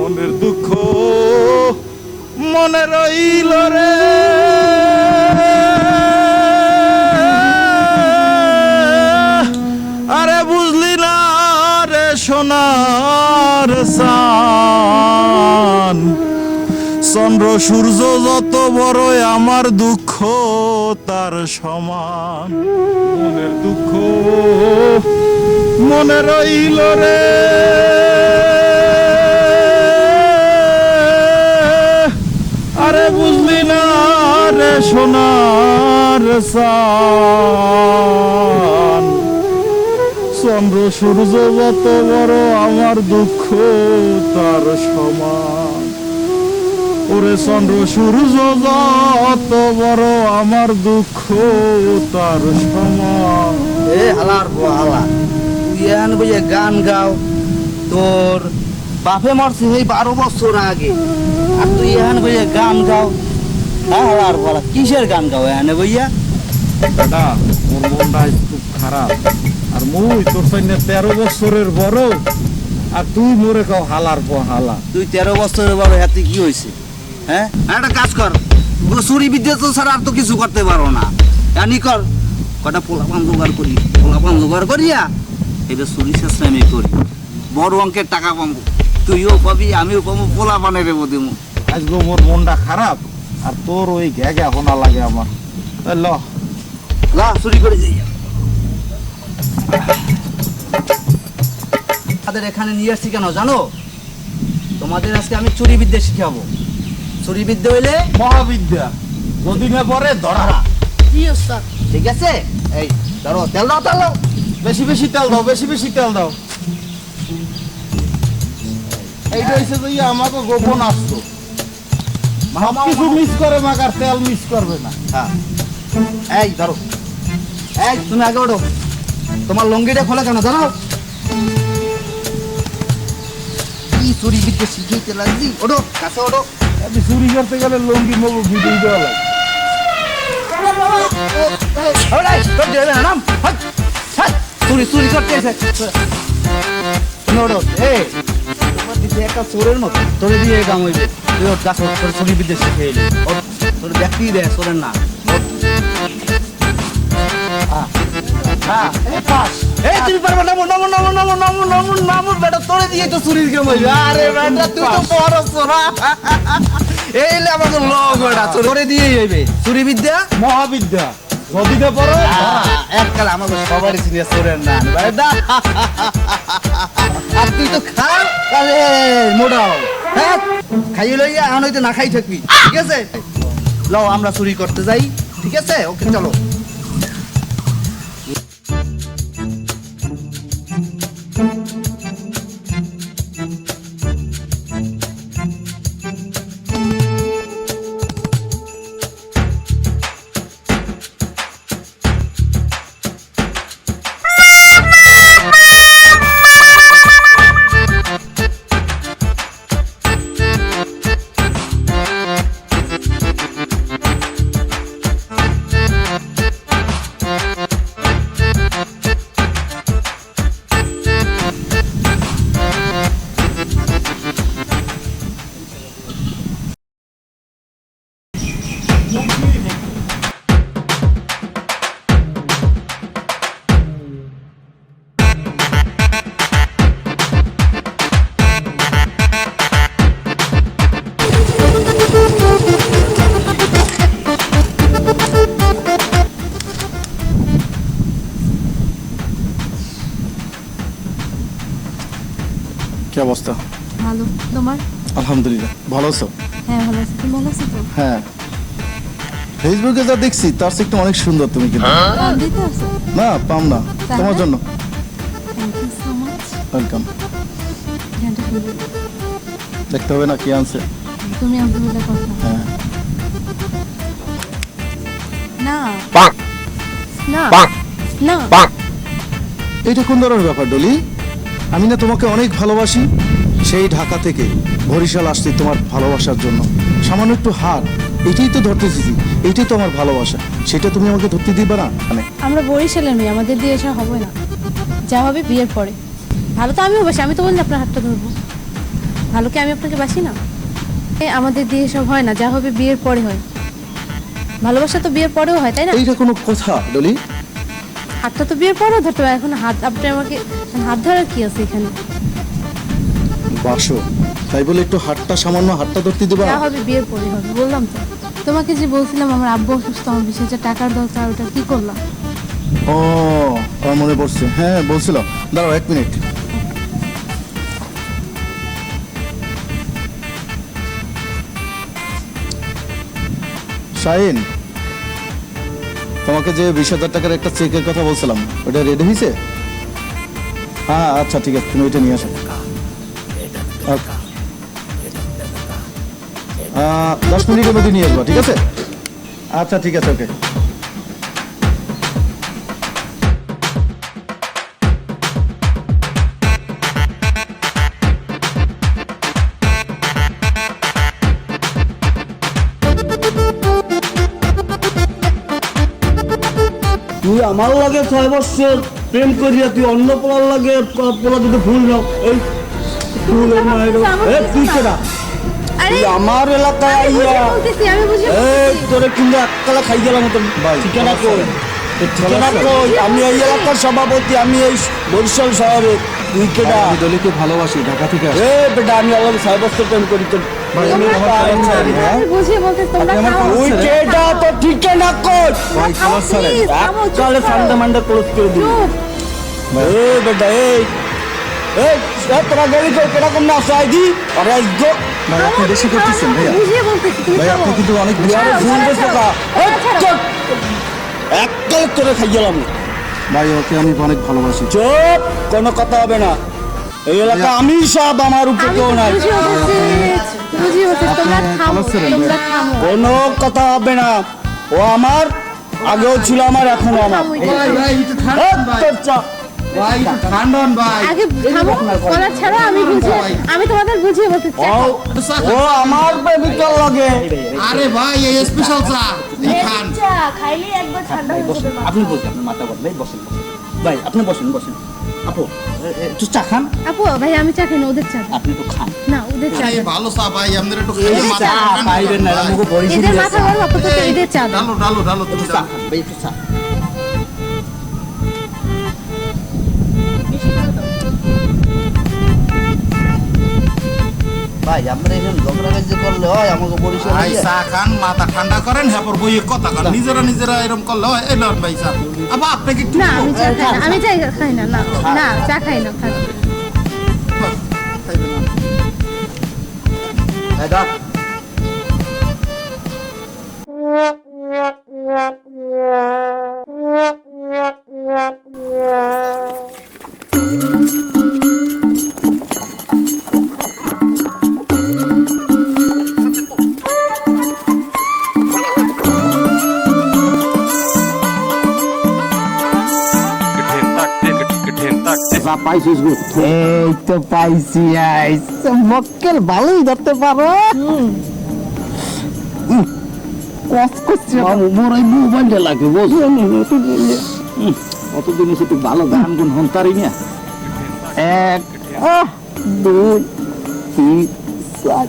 মনের দুঃখ মনে রইল রে, আরে বুঝলি না রে সোনার চান, চন্দ্র সূর্য যত বড় আমার দুঃখ তার সমান। মনের দুঃখ মনে রইল রে, আরে বুঝলি না রে সোনার চান, চন্দ্র সূর্য যত বড় আমার দুঃখ তার সমান। ওরে চন্দ্র সূর্য যত বড় আমার দুঃখ তার সমান। এ হালার হালা, তুই এখন বুঝে গান গাও, তোর বাপে মরছে এই 12 বছর আগে, আর তুই এখন বুঝে গান গাও। হ্যাঁ হালার বলা, কিসের গান গাও এখানে বইয়া? দাদা মোর মনটা খুব খারাপ, আর মুই তোর সঙ্গে 13 বছরের বড়, আর তুই মোরে কাও হালার হালা। তুই 13 বছরের বড়, হাতে কি হয়েছে? হ্যাঁ একটা কাজ কর, চুরি বিদ্যা তো ছাড়া আর তো কিছু করতে পারো না। জানি কর, কটা পোলাপান জোগাড় করি, পোলাপান জোগাড় করিয়া এটা চুরি চেষ্টা আমি করি, বড় অঙ্কের টাকা পাবো, তুইও পাবি আমিও পাবো, পোলাপানের দেবো। আজকে মোর মনটা খারাপ, আর তোর ওই ঘ্যাঘ্যা হোনা লাগে আমার। ল লা চুরি করে যাই। আমাদের এখানে নিয়ে আসছি কেন জানো? তোমাদের আজকে আমি চুরি বিদ্যা শিখাবো। চুরি বিদ্যা হইলে মহাবিদ্যা, যদি না পরে ধরা। ঠিক আছে, এই ধরো, তেল দাও, তেল দাও, বেশি বেশি তেল দাও, বেশি বেশি তেল দাও। এইটা হচ্ছে যে আমাকে গোপন আসতো, সব কিছু মিস করে মাগার তেল মিস করবে না। হ্যাঁ এই ধরো, এই তুমি আগে ওঠো। তোমার লঙ্গিটা খোলা কেন জানো? কি চুরি বিদ্যা শিখাইতে লাগছি? ওঠো, কাছে ওঠো। আমি চুরি করতে গেলে লঙ্গি মগু ভিডিও দেওয়া লাগে। চুরি চুরি করতে এসে ওঠো। এই তোমার দিদি একটা চোরের মতো, তোরে দিয়ে কাম হইবে। তুই ওর কাছে তোর চুরি বিদ্যা শিখে এলি, তোর ব্যক্তি দেয় চোরের না। এই তুমি পারবে, নামো নামো নামো নামো নামো নামো নামো বেটা, তোরে দিয়ে তো চুরির কাম হইবে। আরে বেটা তুই তো বড় চোরা, এই লে আমাকে লোক বেটা তোরে দিয়ে হইবে চুরি বিদ্যা মহাবিদ্যা, যদি না পরে এককাল আমাকে সবারই চিনিয়া চোরের না বেটা। আর তুই তো খা তাহলে মোটাও, হ্যাঁ খাইয়ে লইয়া এখন হইতে না খাই থাকবি, ঠিক আছে? লও আমরা চুরি করতে যাই, ঠিক আছে? ওকে চলো। কি অবস্থা? ভালো, তোমার? আলহামদুলিল্লাহ, ভালো আছো? হ্যাঁ ভালো আছি, তুমি ভালো আছো তো? হ্যাঁ, ফেসবুকে যা দেখছি তার চেয়ে একটু অনেক সুন্দর তুমি, কিন্তু পাম দিতে আছো? না পাম না, তোমার জন্য। Thank you so much. Welcome. ধ্যানটা খুলে দেখতে হবে না কি আনছে। তুমি আমাকে বলে কথা হ্যাঁ, না না না। এটা কোন ধরনের ব্যাপার ডলি? আমি না তোমাকে অনেক ভালোবাসি, সেই ঢাকা থেকে বরিশাল আসছি তোমার ভালোবাসার জন্য। সামান্য একটু হাত, এটাই তো ধরতে দিদি, এটাই তো আমার ভালোবাসা, সেটা তুমি আমাকে ধরতে দিবে না? মানে আমরা বরিশালের মেয়ে, আমাদের দিয়ে এসা হবে না, যা হবে বিয়ের পরে। ভালো তো আমিও বাসি, আমি তো বলি আপনার হাতটা ধরবো। ভালো কি আমি আপনাকে বাসি না? আমাদের দিয়ে সব হয় না, যা হবে বিয়ের পরে হয়। ভালোবাসা তো বিয়ের পরেও হয়, তাই না? এইটা কোনো কথা ডলি? হাতটা তো বিয়ের পরেও ধরতে হবে, এখন হাত আপনি আমাকে হাত ধরার কি আছে এখানে? বাসো তাই বলে একটু সামান্য হাতটা ধরতে দিবা? যা হবে বিয়ের পরে হবে, বললাম তো। তোমাকে যে বলছিলাম আমার আব্বু অসুস্থ, আমার 20,000 টাকার দরকার, ওটা কি করলাম? ও আমার মনে পড়ছে, হ্যাঁ বলছিল। দাঁড়াও 1 মিনিট। শাহিন, তোমাকে যে 20,000 টাকার একটা চেকের কথা বলছিলাম, ওটা রেডি হয়েছে? হ্যাঁ আচ্ছা ঠিক আছে, তুমি ওইটা নিয়ে আসো। 10 মিনিটের মধ্যে নিয়ে আসবো, ঠিক আছে? আচ্ছা ঠিক আছে, ওকে। তুই আমার লাগে 6 বছর প্রেম করিয়া তুই অন্য পোলার লাগে পোলা দুটো ভুল নাও। এই ফুলের মায়ের তুই কেডা? আরে তুই আমার এলাকায় আইয়া আমি বুঝি এই তোরে কিন্তু এককালে খাই গেলাম তো। ভাই, ঠিকানা কই? ঠিকানা কই? আমি এই এলাকার সভাপতি, আমি এই বরিশাল শহরে। তুই কেডা? আমি ডলিকে ভালোবাসি, ঢাকা থেকে আসি। এ বেটা, আমি আল্লাহ 6 বছর প্রেম করি তো। ভাই, আমি আমার কারণ ছাড়ি, হ্যাঁ? আমি বুঝিয়ে বলতে তোমরা আপনি আমার খাও। কারণ তুই ছাড়েন। কেডা? তো ঠিকানা কই? ভাই খাবার ছাড়েন। Please, থামো, চুপ এককালে করো। ঠান্ডা মান্ডা ক্লোজ করে দিবি। চুপ। এই বেটা, এই তোরা গেলি তো কিরকম না সাইদি? আরে আইগো ভাই আপনি বেশি করতেছেন ভাইয়া। বুঝিয়ে বলতেছি, তুমি ভাই আপনি থামো। কিন্তু অনেক বেশি আরে ছাড়ো, ভুল ছাড়ো, দেছো ছাড়ো। কা? এককালে তোরে খাই গেলাম। ভাই ওকে আমি অনেক ভালোবাসি। চুপ, কোনো কথা হবে না। এই এলাকা আমি সব, আমার উপর আমি কেউ তো নাই। বুঝিয়ে বলতেছি, বুঝিয়ে বলতেছি, তোমরা আপনি থামো, ভালো ছিলেন, তোমরা থামো। কোনো কথা হবে না। ও আমার, আগেও ছিল আমার, এখনো আমার। থামো, তোর চা- আগে থামো, বলা ছাড়া আমি তোমাদের বুঝিয়ে বলতেছি। ও- ও আমার প্রেমিকার লাগে। আরে ভাই এই স্পেশাল চা এই খান। চা খাইলে একবার ঠান্ডা হয়ে যাবে। আপনি বলছেন, আপনার মাথা বদলাই, বসেন বসেন। ভাই আপনি বসেন বসেন। আপু একটু চা খান। আপু ভাই আমি চা খাই না, ওদের চা দাও। আপনি তো খান। না ওদের চা এই দাও। ভালো চা ভাই, আমাদের একটু এই খাইয়ে মাথা চা ঠান্ডা পাইবেন না, ভাই। আমাকে বড়ি এদের মাথা গরম, আপাতত এদের চা দাও। ডালো ডালো ডালো তুমি একটু চা খান ভাই, একটু চা। ভাই আমরা এরকম ঝগড়াবাজি করলে হয়? আমাকে বরিশাল ভাই চা খান, মাথা ঠান্ডা করেন, হ্যাঁ পর বইয়ে কথা কন, নিজেরা নিজেরা এরকম করলে হয়? এই লন ভাই চা। আবার আপনাকে একটু না দিব? আমি চা খাই না, আমি চা খাই না, না না চা খাই না, থাক। খাইবেন না। এই ডাক। এই তো পাইছি, মক্কেল ভালোই ধরতে পারো। মোবাইলটা লাগে বুঝলেন, অতদিন একটু ভালো গান গুন হন তারি না। 1 2 3 4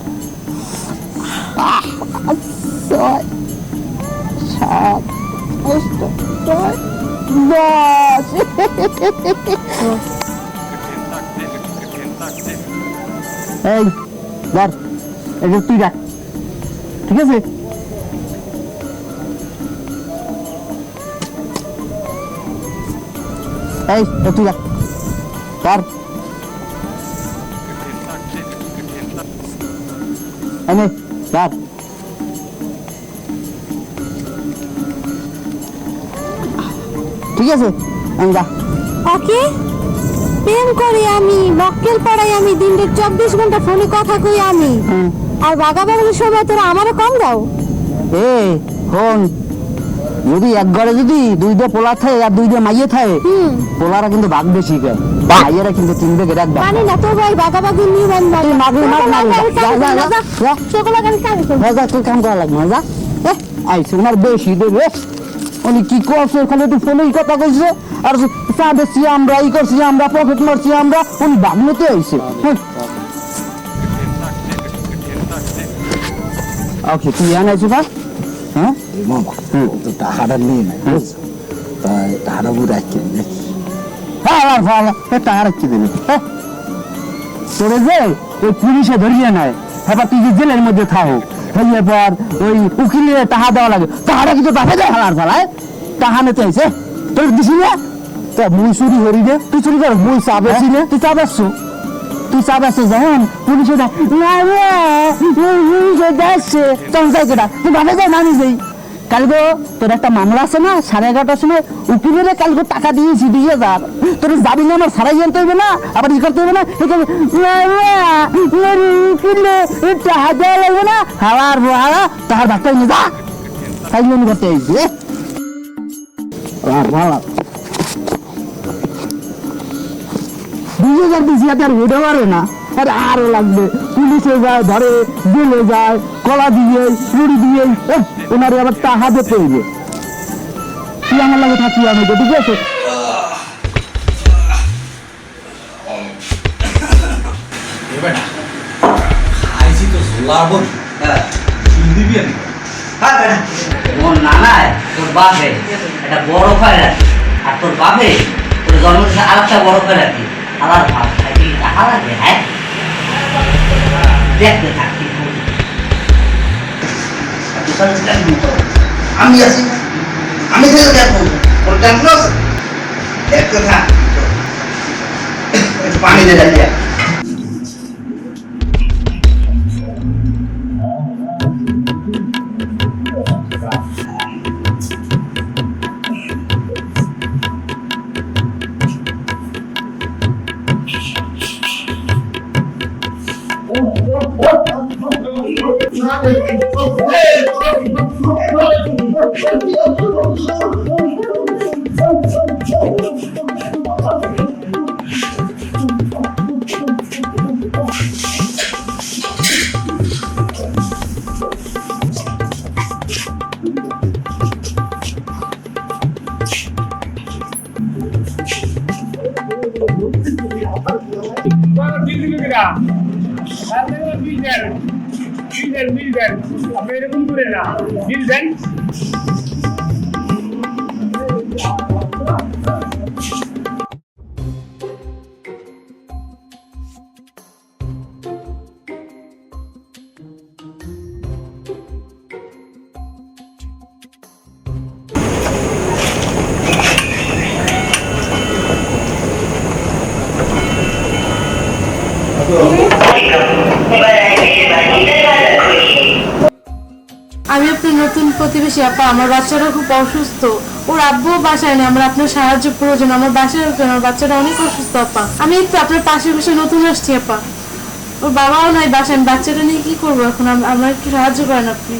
6 7 8 9 10। এই ধর, এটা তুই রাখ, ঠিক আছে? এই তুই রাখ, ধর। এনে ধর। ঠিক আছে, আমি যা। ওকে প্রেম করি আমি, মক্কেল পড়াই আমি, দিনের 24 ঘন্টা ফোনে কথা কই আমি, আর বাগাবাগির সময় তোরা আমারও কম দাও। এ ফোন যদি এক ঘরে যদি 2টা পোলা থাকে আর 2টা মাইয়ে থাকে, পোলারা কিন্তু ভাগ বেশি খায়, মাইয়েরা কিন্তু 3 ভাগে রাখবে। জানি না তোর ভাই বাগাবাগির নিয়ম নাই। সেগুলো আমি কাজ করবো। মজা তুই কাম করা লাগবে, মজা আইসে ওনার বেশি দেবে। উনি কি করছে ওখানে, একটু ফোনেই কথা কইছে, আর চা বেশি আমরা, ই করছি আমরা, প্রফিট মারছি আমরা, উনি ভাগ নিতে আইছে। ওকে তুই আনাইছো বা হ্যাঁ মামা তো টাকাটা নিয়ে নাই বুঝছো তাই টাকাটা বুড়ে রাখি নাকি হ্যাঁ ভালো টাকা রাখছি দিবি হ্যাঁ তোরে যে ওই পুলিশে ধরিয়ে নেয় হ্যাঁ তুই যে জেলের মধ্যে থাকো হইলে পর ওই উকিলে টাকা দেওয়া লাগে টাকাটা কিন্তু বাপে দেয় হালার ফেলায় টাকা নিতে আইছে তোর দিছি না তা মুই চুরি করি রে তুই চুরি কর মুই চা বেশি নে তুই চা বেচছো তুই চা বেচছো যখন পুলিশে দেয় না রে পুলিশে দেখছে তখন যাই কেটা তুই বাপে যাই না আমি যাই কালকে তোর একটা মামলা আছে না 11:30টার সময় উকিলের কালকে টাকা দিয়েছি 20,000 তোর যাবি না আমার সারাই জানতে হবে না আবার ই করতে হবে না উকিলে টাকা দেওয়া লাগবে না হাওয়ার হাওয়া তাহার ভাগটা নিয়ে যা তাই মনে করতে আইছি ভালো 20,000 দিয়েছি আর উঠে পারে না আর আরো লাগবে পুলিশে যায় ধরে জেলে যায় কলা দিয়ে মুড়ি দিয়ে ওনারে আবার টাকা দিতে হইবে তুই আমার লাগে থাকি আমি ঠিক আছে খাইছি তো ঝোলাবো দিবি আমি তোর নানায় তোর বাপে একটা বড় খায় রাখি আর তোর বাপে তোর জন্ম থেকে আর একটা বড় খায় রাখি আবার ভাত খাইবি টাকা লাগে হ্যাঁ দেখতে থাকবি আমি আছি আমি থেকে দেখবো ওর দেখলো দেখতে থাক পানি দিয়ে দেয় এরকম করে না বিল দেন আমি আপনার নতুন প্রতিবেশী আপা আমার বাচ্চাটা খুব অসুস্থ ওর আব্বুও বাসায় নেই আমার আপনার সাহায্য প্রয়োজন আমার বাসায় উঠবেন আমার বাচ্চাটা অনেক অসুস্থ আপা আমি তো আপনার পাশে বসে নতুন আসছি আপা ওর বাবাও নাই বাসায় আমি বাচ্চাটা নিয়ে কি করবো এখন আমার একটু সাহায্য করেন আপনি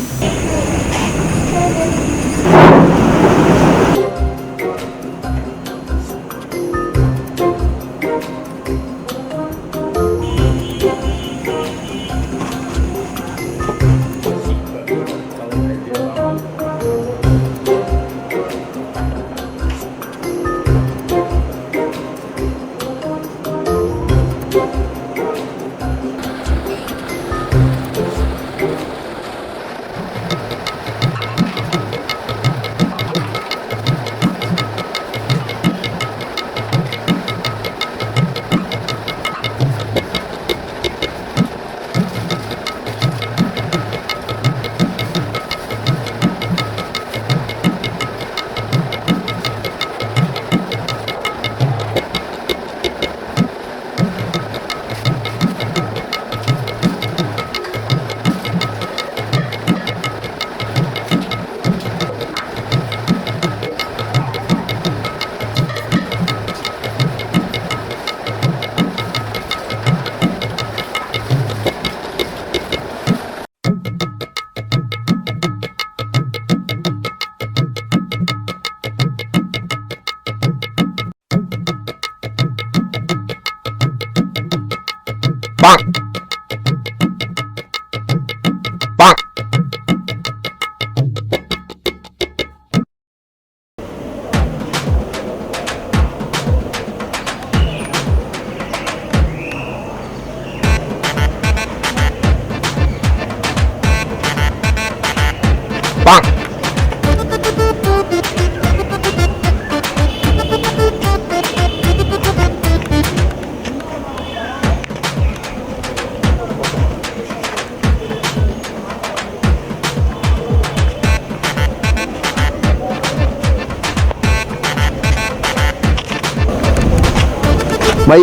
ভাই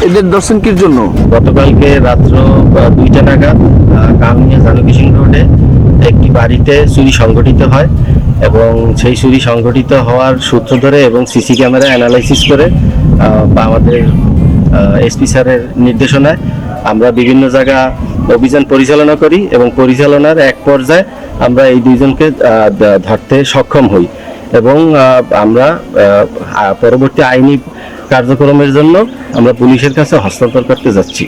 এদের দর্শন কির জন্য? গতকালকে রাত্র 2টা নাগাদ কামিয়া জানকী সিং রোডে একটি বাড়িতে চুরি সংঘটিত হয় এবং সেই চুরি সংঘটিত হওয়ার সূত্র ধরে এবং সিসি ক্যামেরা অ্যানালাইসিস করে আমাদের এসপি স্যারের নির্দেশনায় আমরা বিভিন্ন জায়গা অভিযান পরিচালনা করি এবং পরিচালনার এক পর্যায়ে আমরা এই দুইজনকে ধরতে সক্ষম হই এবং আমরা পরবর্তী আইনি কার্যক্রমের জন্য আমরা পুলিশের কাছে হস্তান্তর করতে যাচ্ছি।